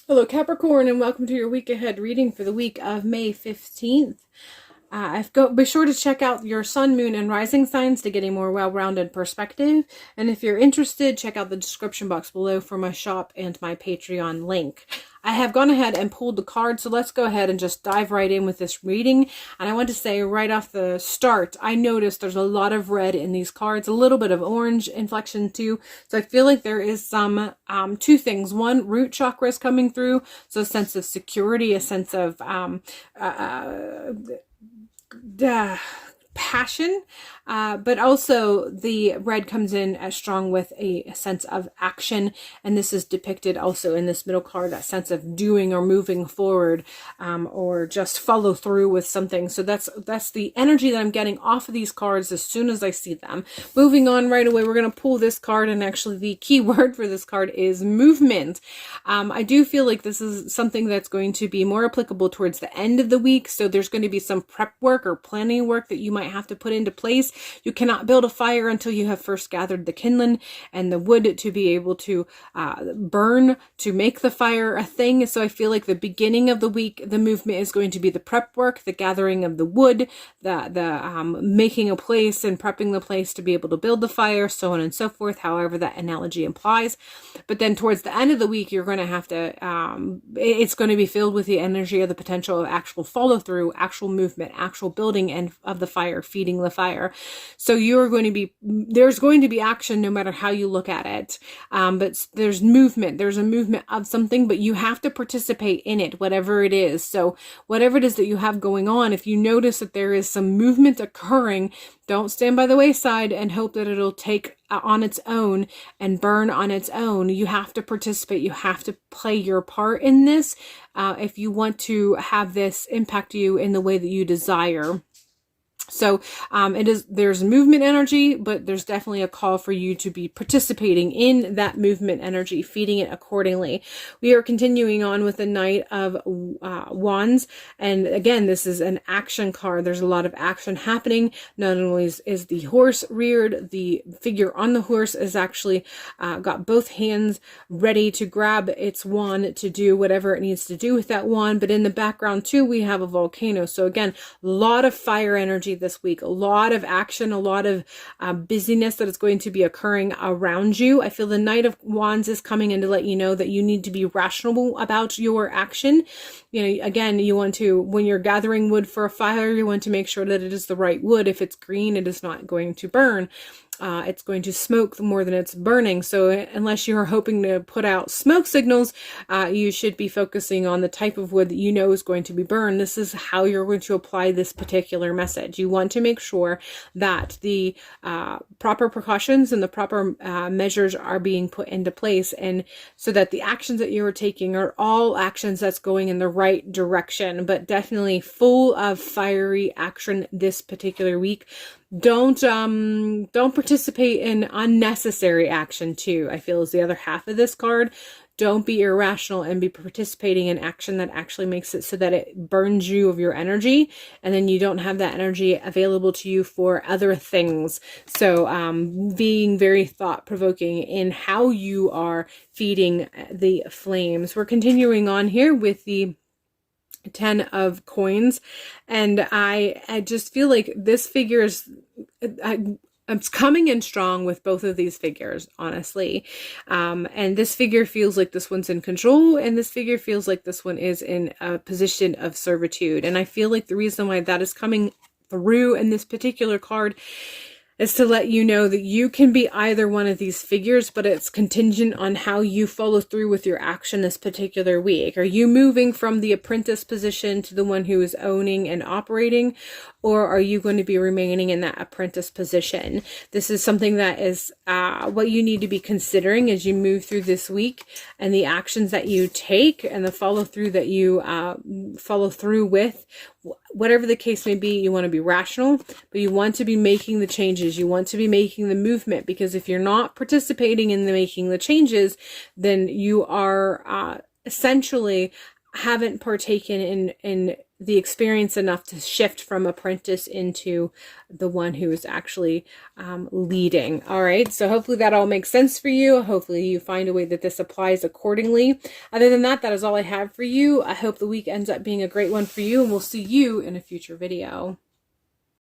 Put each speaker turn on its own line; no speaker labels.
Hello Capricorn, and welcome to your week ahead reading for the week of May 15th. Be sure to check out your sun, moon, and rising signs to get a more well-rounded perspective. And if you're interested, check out the description box below for my shop and my Patreon link. I have gone ahead and pulled the card, so let's go ahead and just dive right in with this reading. And I want to say right off the start, I noticed there's a lot of red in these cards, a little bit of orange inflection too. So I feel like there is some two things. One, root chakra is coming through, so a sense of security, a sense of passion, but also the red comes in as strong with a sense of action, and this is depicted also in this middle card, that sense of doing or moving forward, or just follow through with something. So that's the energy that I'm getting off of these cards as soon as I see them. Moving on right away, we're going to pull this card, and actually the key word for this card is movement. I do feel like this is something that's going to be more applicable towards the end of the week, so there's going to be some prep work or planning work that you might have to put into place. You cannot build a fire until you have first gathered the kindling and the wood to be able to burn, to make the fire a thing. So I feel like the beginning of the week, the movement is going to be the prep work, the gathering of the wood, the making a place and prepping the place to be able to build the fire, so on and so forth, however that analogy implies. But then towards the end of the week, you're going to have to, it's going to be filled with the energy of the potential of actual follow through, actual movement, actual building and of the fire, feeding the fire. So there's going to be action no matter how you look at it. But there's movement, there's a movement of something, but you have to participate in it, whatever it is. So whatever it is that you have going on, if you notice that there is some movement occurring, don't stand by the wayside and hope that it'll take on its own and burn on its own. You have to participate. You have to play your part in this if you want to have this impact you in the way that you desire. So there's movement energy, but there's definitely a call for you to be participating in that movement energy, feeding it accordingly. We are continuing on with the Knight of Wands. And again, this is an action card. There's a lot of action happening. Not only is the horse reared, the figure on the horse is actually got both hands ready to grab its wand to do whatever it needs to do with that wand. But in the background too, we have a volcano. So again, a lot of fire energy this week, a lot of action, a lot of busyness that is going to be occurring around you. I feel the Knight of Wands is coming in to let you know that you need to be rational about your action. You know, again, you want to, when you're gathering wood for a fire, you want to make sure that it is the right wood. If it's green, it is not going to burn. It's going to smoke more than it's burning. So unless you're hoping to put out smoke signals, you should be focusing on the type of wood that you know is going to be burned. This is how you're going to apply this particular message. You want to make sure that the proper precautions and the proper measures are being put into place, and so that the actions that you are taking are all actions that's going in the right direction, but definitely full of fiery action this particular week. Don't participate in unnecessary action too, I feel, is the other half of this card. Don't be irrational and be participating in action that actually makes it so that it burns you of your energy, and then you don't have that energy available to you for other things. So being very thought-provoking in how you are feeding the flames. We're continuing on here with the 10 of coins, and I just feel like this figure is I'm coming in strong with both of these figures, honestly. And this figure feels like this one's in control, and this figure feels like this one is in a position of servitude. And I feel like the reason why that is coming through in this particular card is to let you know that you can be either one of these figures, but it's contingent on how you follow through with your action this particular week. Are you moving from the apprentice position to the one who is owning and operating, or are you going to be remaining in that apprentice position? This is something that is what you need to be considering as you move through this week, and the actions that you take and the follow through that you follow through with. Whatever the case may be, you want to be rational, but you want to be making the changes. You want to be making the movement, because if you're not participating in making the changes, then you are essentially haven't partaken in the experience enough to shift from apprentice into the one who is actually leading. All right, so hopefully that all makes sense for you. Hopefully you find a way that this applies accordingly. Other than that, that is all I have for you. I hope the week ends up being a great one for you, and we'll see you in a future video.